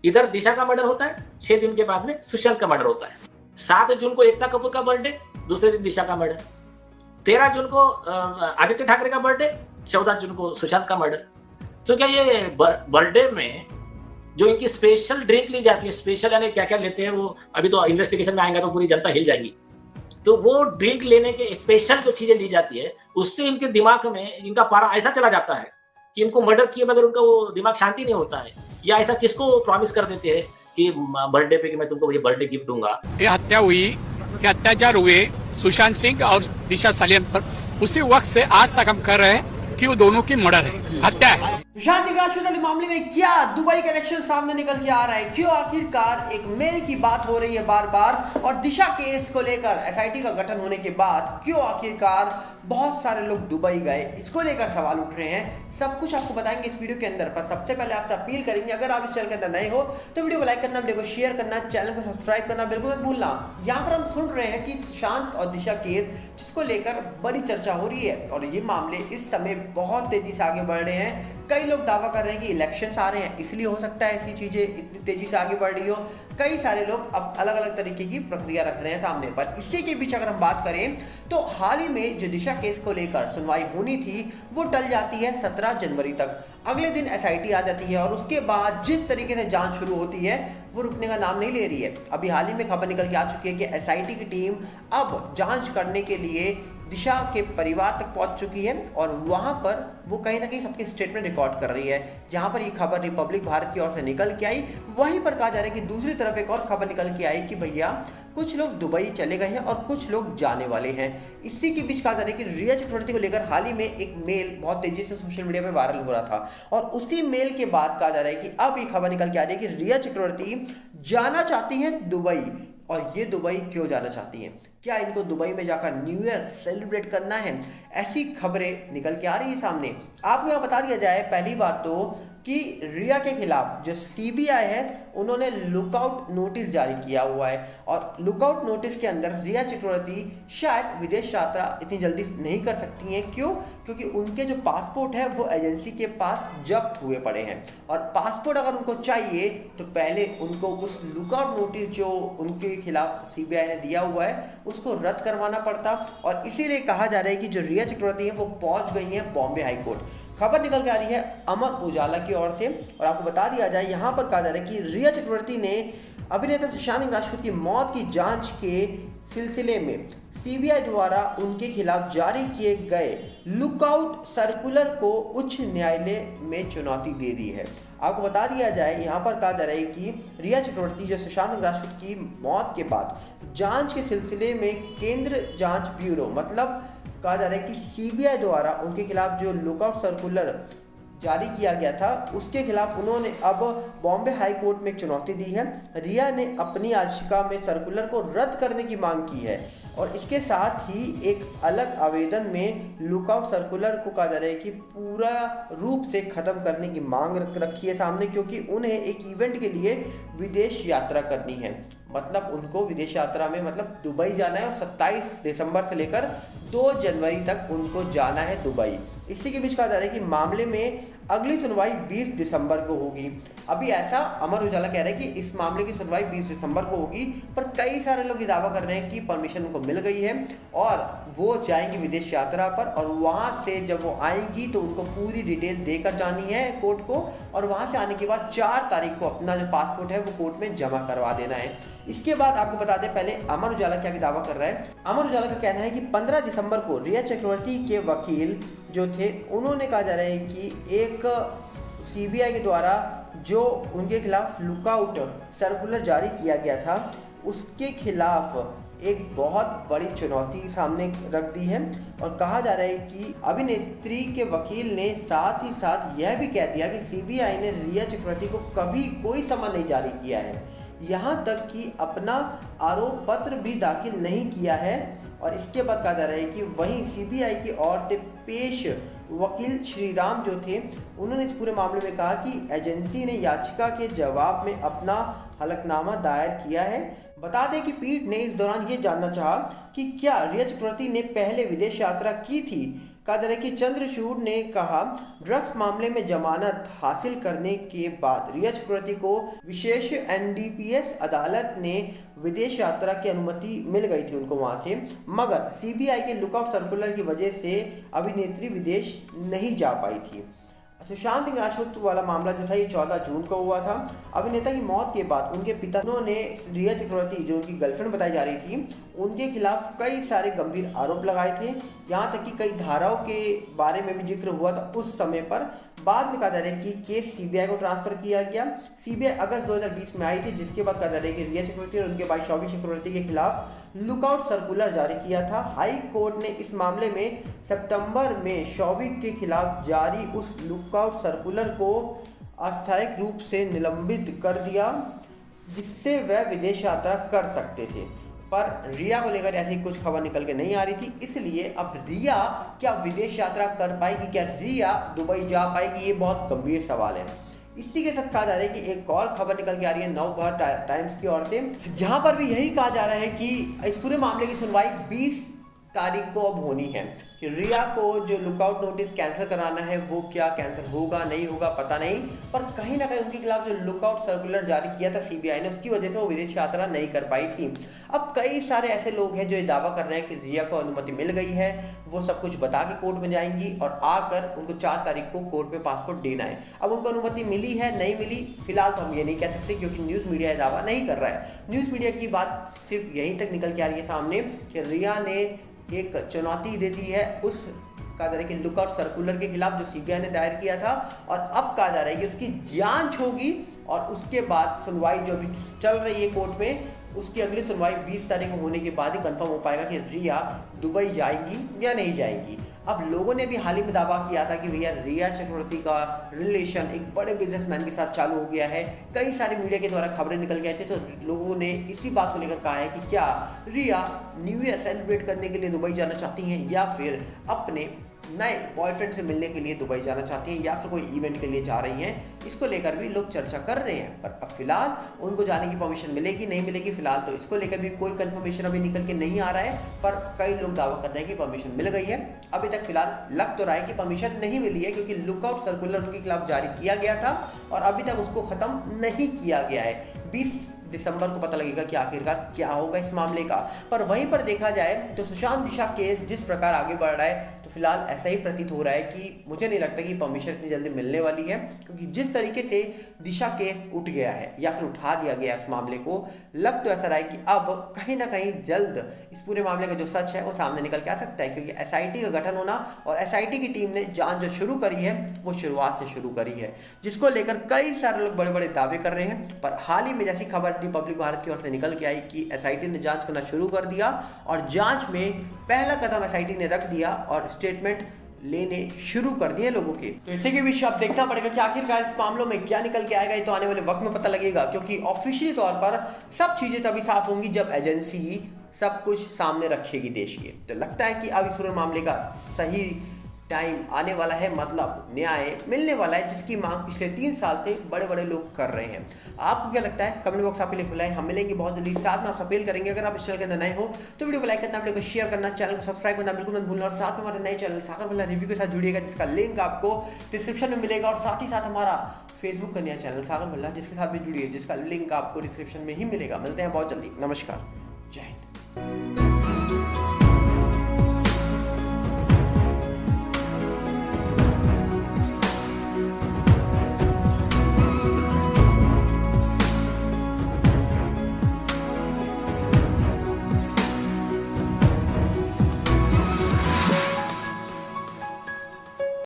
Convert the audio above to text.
इधर दिशा का मर्डर होता है, 6 दिन के बाद में सुशांत का मर्डर होता है। 7 जून को एकता कपूर का बर्थडे, दूसरे दिन दिशा का मर्डर। 13 जून को आदित्य ठाकरे का बर्थडे, 14 जून को सुशांत का मर्डर। तो क्या ये बर्थडे में जो इनकी स्पेशल ड्रिंक ली जाती है, स्पेशल यानी क्या-क्या लेते हैं वो अभी तो इन्वेस्टिगेशन में आएगा तो पूरी जनता हिल जाएगी। तो वो ड्रिंक लेने के स्पेशल जो चीजें ली जाती है, उससे इनके दिमाग में इनका पारा ऐसा चला जाता है कि इनको मर्डर किए बगैर उनका वो दिमाग शांति नहीं होता है। या ऐसा किसको प्रॉमिस कर देते हैं कि बर्थडे पे कि मैं तुमको ये बर्थडे गिफ्ट दूंगा। ये हत्या हुई, ये अत्याचार हुए सुशांत सिंह और दिशा सालियन पर, उसी वक्त से आज तक हम कर रहे हैं कि वो दोनों की मर्डर है, हत्या है। सुशांत सिंह राजपूत मामले में क्या दुबई कनेक्शन सामने निकल के आ रहा है, क्यों आखिरकार एक मेल की बात हो रही है बार बार, और दिशा केस को लेकर एसआईटी का गठन होने के बाद क्यों आखिरकार बहुत सारे लोग दुबई गए, इसको लेकर सवाल उठ रहे हैं। सब कुछ आपको बताएंगे इस वीडियो के अंदर। पर सबसे पहले आपसे अपील करेंगे, अगर आप इस चैनल के अंदर नए हो तो वीडियो को लाइक करना, वीडियो को शेयर करना, चैनल को सब्सक्राइब करना बिल्कुल मत भूलना। यहाँ पर हम सुन रहे हैं कि सुशांत और दिशा केस जिसको लेकर बड़ी चर्चा हो रही है, और ये मामले इस समय बहुत तेजी से आगे बढ़ रहे हैं। कई लोग दावा कर रहे हैं कि इलेक्शंस आ रहे हैं इसलिए हो सकता है ऐसी चीजें इतनी तेजी से आगे बढ़ रही हो। कई सारे लोग अब अलग अलग तरीके की प्रक्रिया रख रहे हैं सामने। पर इसी के बीच अगर हम बात करें तो हाल ही में जो दिशा केस को लेकर सुनवाई होनी थी वो टल जाती है 17 जनवरी तक। अगले दिन एसआईटी आ जाती है और उसके बाद जिस तरीके से जांच शुरू होती है वो रुकने का नाम नहीं ले रही है। अभी हाल ही में खबर निकल के आ चुकी है कि एसआईटी की टीम अब जांच करने के लिए दिशा के परिवार तक पहुंच चुकी है, और वहां पर वो कहीं ना कहीं सबके स्टेटमेंट रिकॉर्ड कर रही है। जहां पर ये खबर रिपब्लिक भारत की ओर से निकल के आई, वहीं पर कहा जा रहा है कि दूसरी तरफ एक और खबर निकल के आई कि भैया कुछ लोग दुबई चले गए हैं और कुछ लोग जाने वाले हैं। इसी के बीच कहा जा रहा है कि रिया चक्रवर्ती को लेकर हाल ही में एक मेल बहुत तेजी से सोशल मीडिया पर वायरल हो रहा था, और उसी मेल के बाद कहा जा रहा है कि अब ये खबर निकल के आ रही है कि रिया चक्रवर्ती जाना चाहती हैं दुबई। और ये दुबई क्यों जाना चाहती हैं? क्या इनको दुबई में जाकर न्यू ईयर सेलिब्रेट करना है? ऐसी खबरें निकल के आ रही है सामने। आपको यहाँ बता दिया जाए पहली बात तो कि रिया के खिलाफ जो सीबीआई है उन्होंने लुकआउट नोटिस जारी किया हुआ है, और लुकआउट नोटिस के अंदर रिया चक्रवर्ती शायद विदेश यात्रा इतनी जल्दी नहीं कर सकती हैं। क्यों? क्योंकि उनके जो पासपोर्ट है वो एजेंसी के पास जब्त हुए पड़े हैं, और पासपोर्ट अगर उनको चाहिए तो पहले उनको उस लुकआउट नोटिस जो उनके खिलाफ सीबीआई ने दिया हुआ है उसको रद्द करवाना पड़ता। और इसीलिए कहा जा रहा है कि जो रिया चक्रवर्ती है वो पहुंच गई है बॉम्बे हाई कोर्ट। खबर निकल के आ रही है अमर उजाला की ओर से, और आपको बता दिया जाए यहाँ पर कहा जा रहा है कि रिया चक्रवर्ती ने अभिनेता सुशांत सिंह राजपूत की मौत की जांच के सिलसिले में सीबीआई द्वारा उनके खिलाफ जारी किए गए लुकआउट सर्कुलर को उच्च न्यायालय में चुनौती दे दी है। आपको बता दिया जाए यहाँ पर कहा जा रहा है कि रिया चक्रवर्ती जो सुशांत सिंह राजपूत की मौत के बाद जांच के सिलसिले में केंद्र जांच ब्यूरो, मतलब कहा जा रहा है कि सीबीआई द्वारा उनके खिलाफ जो लुकआउट सर्कुलर जारी किया गया था उसके खिलाफ उन्होंने अब बॉम्बे हाई कोर्ट में एक चुनौती दी है। रिया ने अपनी याचिका में सर्कुलर को रद्द करने की मांग की है, और इसके साथ ही एक अलग आवेदन में लुकआउट सर्कुलर को कहा जा रहा है कि पूरा रूप से ख़त्म करने की मांग रखी है सामने, क्योंकि उन्हें एक इवेंट के लिए विदेश यात्रा करनी है। मतलब उनको विदेश यात्रा में मतलब दुबई जाना है, और 27 दिसंबर से लेकर 2 जनवरी तक उनको जाना है दुबई। इसी के बीच कहा जा रहा है कि मामले में अगली सुनवाई 20 दिसंबर को होगी। अभी ऐसा अमर उजाला कह रहा है कि इस मामले की सुनवाई 20 दिसंबर को होगी, पर कई सारे लोग ये दावा कर रहे हैं कि परमिशन उनको मिल गई है और वो जाएंगी विदेश यात्रा पर, और वहाँ से जब वो आएंगी तो उनको पूरी डिटेल देकर जानी है कोर्ट को, और वहाँ से आने के बाद 4 तारीख को अपना जो पासपोर्ट है वो कोर्ट में जमा करवा देना है। इसके बाद आपको बता दें पहले अमर उजाला क्या दावा कर रहा है। अमर उजाला का कहना है कि 15 दिसंबर को रिया चक्रवर्ती के वकील जो थे उन्होंने कहा जा रहा है कि एक सीबीआई के द्वारा जो उनके खिलाफ लुकआउट सर्कुलर जारी किया गया था उसके खिलाफ एक बहुत बड़ी चुनौती सामने रख दी है, और कहा जा रहा है कि अभिनेत्री के वकील ने साथ ही साथ यह भी कह दिया कि सीबीआई ने रिया चक्रवर्ती को कभी कोई समन नहीं जारी किया है, यहाँ तक कि अपना आरोप पत्र भी दाखिल नहीं किया है। और इसके बाद कहा जा रहा है कि वहीं सीबीआई की ओर से पेश वकील श्रीराम जो थे उन्होंने इस पूरे मामले में कहा कि एजेंसी ने याचिका के जवाब में अपना हलफनामा दायर किया है। बता दें कि पीठ ने इस दौरान ये जानना चाहा कि क्या रिया चक्रवर्ती ने पहले विदेश यात्रा की थी कहा जा रहा है कि चंद्रचूड़ ने कहा, ड्रग्स मामले में जमानत हासिल करने के बाद रिया चक्रवर्ती को विशेष एनडीपीएस अदालत ने विदेश यात्रा की अनुमति मिल गई थी उनको वहां से, मगर सीबीआई के लुकआउट सर्कुलर की वजह से अभिनेत्री विदेश नहीं जा पाई थी। सुशांत सिंह राजपूत वाला मामला जो था ये 14 जून को हुआ था। अभिनेता की मौत के बाद उनके पिता ने रिया चक्रवर्ती जो उनकी गर्लफ्रेंड बताई जा रही थी उनके खिलाफ कई सारे गंभीर आरोप लगाए थे, यहाँ तक कि कई धाराओं के बारे में भी जिक्र हुआ था उस समय पर। बाद में कहा जा रहा है कि केस सीबीआई को ट्रांसफर किया गया। सीबीआई अगस्त 2020 में आई थी, जिसके बाद कहा जा रहा है कि रिया चक्रवर्ती और उनके भाई शौविक चक्रवर्ती के खिलाफ लुकआउट सर्कुलर जारी किया था। हाई कोर्ट ने इस मामले में सितंबर में शौविक के खिलाफ जारी उस लुकआउट सर्कुलर को अस्थायी रूप से निलंबित कर दिया, जिससे वह विदेश यात्रा कर सकते थे। पर रिया को लेकर ऐसी कुछ खबर निकल के नहीं आ रही थी, इसलिए अब रिया क्या विदेश यात्रा कर पाएगी, क्या रिया दुबई जा पाएगी, ये बहुत गंभीर सवाल है। इसी के साथ कहा जा रहा है कि एक और खबर निकल के आ रही है नवभारत टाइम्स की ओर से, जहां पर भी यही कहा जा रहा है कि इस पूरे मामले की सुनवाई 20 तारीख को अब होनी है कि रिया को जो लुकआउट नोटिस कैंसिल कराना है वो क्या कैंसिल होगा नहीं होगा पता नहीं, पर कहीं ना कहीं उनके खिलाफ जो लुकआउट सर्कुलर जारी किया था सीबीआई ने, उसकी वजह से वो विदेश यात्रा नहीं कर पाई थी। अब कई सारे ऐसे लोग हैं जो ये दावा कर रहे हैं कि रिया को अनुमति मिल गई है, वो सब कुछ बता के कोर्ट में जाएंगी और आकर उनको 4 तारीख को कोर्ट में पासपोर्ट देना है। अब उनको अनुमति मिली है नहीं मिली फिलहाल तो हम ये नहीं कह सकते, क्योंकि न्यूज़ मीडिया ये दावा नहीं कर रहा है। न्यूज़ मीडिया की बात सिर्फ यहीं तक निकल के आ रही है सामने कि रिया ने एक चुनौती दे दी है उस कहा जा रहा है कि लुकआउट सर्कुलर के खिलाफ जो सीबीआई ने दायर किया था, और अब कहा जा रहा है कि उसकी जांच होगी और उसके बाद सुनवाई जो अभी चल रही है कोर्ट में, उसकी अगली सुनवाई 20 तारीख को होने के बाद ही कंफर्म हो पाएगा कि रिया दुबई जाएंगी या नहीं जाएंगी। अब लोगों ने भी हाल ही में दावा किया था कि भैया रिया चक्रवर्ती का रिलेशन एक बड़े बिजनेसमैन के साथ चालू हो गया है, कई सारी मीडिया के द्वारा खबरें निकल गए थे, तो लोगों ने इसी बात को लेकर कहा है कि क्या रिया न्यू ईयर सेलिब्रेट करने के लिए दुबई जाना चाहती हैं या फिर अपने नए बॉयफ्रेंड से मिलने के लिए दुबई जाना चाहती हैं या फिर कोई इवेंट के लिए जा रही हैं। इसको लेकर भी लोग चर्चा कर रहे हैं, पर अब फिलहाल उनको जाने की परमिशन मिलेगी नहीं मिलेगी फिलहाल तो इसको लेकर भी कोई कंफर्मेशन अभी निकल के नहीं आ रहा है, पर कई लोग दावा कर रहे हैं कि परमिशन मिल गई है। अभी तक फिलहाल लग तो रहा है कि परमिशन नहीं मिली है, क्योंकि लुकआउट सर्कुलर उनके खिलाफ जारी किया गया था और अभी तक उसको खत्म नहीं किया गया है। 20 दिसंबर को पता लगेगा कि आखिरकार क्या होगा इस मामले का। पर वहीं पर देखा जाए तो सुशांत दिशा केस जिस प्रकार आगे बढ़ रहा है, तो फिलहाल ऐसा ही प्रतीत हो रहा है कि मुझे नहीं लगता कि परमिशन इतनी जल्दी मिलने वाली है, क्योंकि जिस तरीके से दिशा केस उठ गया है या फिर उठा दिया गया इस मामले को, लग तो ऐसा रहा है कि अब कहीं ना कहीं जल्द इस पूरे मामले का जो सच है वो सामने निकल के आ सकता है, क्योंकि एसआईटी का गठन होना और एसआईटी की टीम ने जांच जो शुरू करी है वो शुरुआत से शुरू करी है, जिसको लेकर कई सारे लोग बड़े बड़े दावे कर रहे हैं। पर हाल ही में जैसी खबर रिपब्लिक भारत की ओर से निकल के आई कि एसआईटी ने जांच करना शुरू कर दिया और जांच में पहला कदम एसआईटी ने रख दिया और स्टेटमेंट लेने शुरू कर दिए लोगों के। तो इसी के बीच अब देखना पड़ेगा कि आखिरकार इस मामलों में क्या निकल के आएगा, ये तो आने वाले वक्त में पता लगेगा, क्योंकि ऑफिशियली तौर पर सब चीजें तभी साफ होंगी जब एजेंसी सब कुछ सामने रखेगी देश के। तो लगता है कि अब इस पूरे मामले का सही टाइम आने वाला है, मतलब न्याय मिलने वाला है, जिसकी मांग पिछले 3 साल से बड़े बड़े लोग कर रहे हैं। आपको क्या लगता है? कमेंट बॉक्स आपके लिए खुला है, हम मिलेंगे बहुत जल्दी। साथ में आप अपील करेंगे अगर आप इस चैनल के अंदर नए हो तो वीडियो को लाइक करना, वीडियो को शेयर करना, चैनल को सब्सक्राइब करना बिल्कुल मत भूलना, और साथ में हमारे नए चैनल सागर भल्ला रिव्यू के साथ जुड़िएगा, जिसका लिंक आपको डिस्क्रिप्शन में मिलेगा, और साथ ही साथ हमारा फेसबुक का नया चैनल सागर भल्ला जिसके साथ भी जुड़िए, जिसका लिंक आपको डिस्क्रिप्शन में ही मिलेगा। मिलते हैं बहुत जल्दी। नमस्कार, जय हिंद।